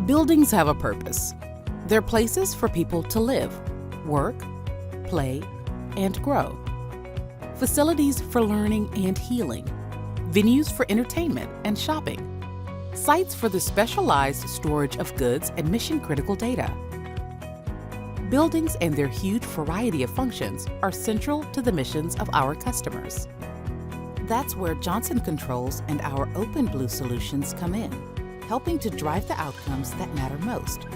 Buildings have a purpose. They're places for people to live, work, play, and grow. Facilities for learning and healing. Venues for entertainment and shopping. Sites for the specialized storage of goods and mission-critical data. Buildings and their huge variety of functions are central to the missions of our customers. That's where Johnson Controls and our OpenBlue solutions come in, helping to drive the outcomes that matter most.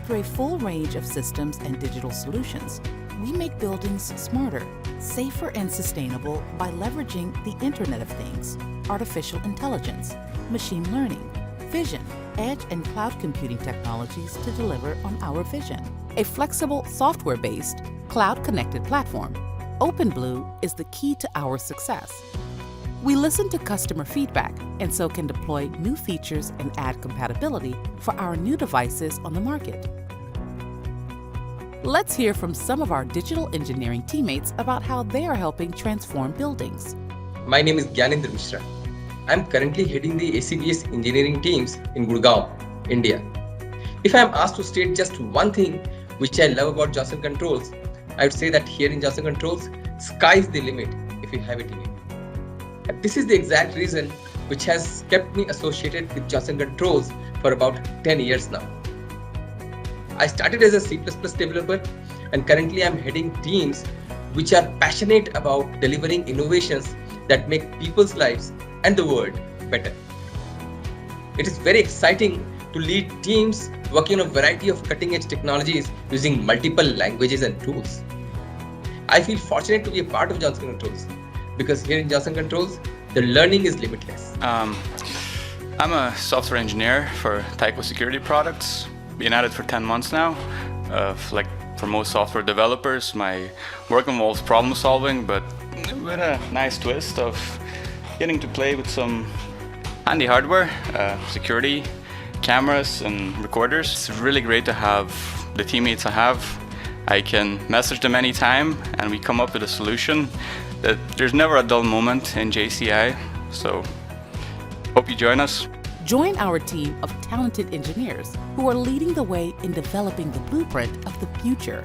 Through a full range of systems and digital solutions, we make buildings smarter, safer, and sustainable by leveraging the Internet of Things, artificial intelligence, machine learning, vision, edge and cloud computing technologies to deliver on our vision. A flexible, software-based, cloud-connected platform, OpenBlue is the key to our success. We listen to customer feedback and so can deploy new features and add compatibility for our new devices on the market. Let's hear from some of our digital engineering teammates about how they are helping transform buildings. My name is Gyanendra Mishra. I'm currently heading the ACBS engineering teams in Gurgaon, India. If I'm asked to state just one thing which I love about Johnson Controls, I would say that here in Johnson Controls, sky's the limit if you have it in you. And this is the exact reason which has kept me associated with Johnson Controls for about 10 years now. I started as a C++ developer and currently I'm heading teams which are passionate about delivering innovations that make people's lives and the world better. It is very exciting to lead teams working on a variety of cutting-edge technologies using multiple languages and tools. I feel fortunate to be a part of Johnson Controls because here in Johnson Controls, the learning is limitless. I'm a software engineer for Tyco Security products. Been at it for 10 months now. Like for most software developers, my work involves problem solving, but with a nice twist of getting to play with some handy hardware, security, cameras and recorders. It's really great to have the teammates I have. I can message them anytime and we come up with a solution that there's never a dull moment in JCI. So hope you join us. Join our team of talented engineers who are leading the way in developing the blueprint of the future.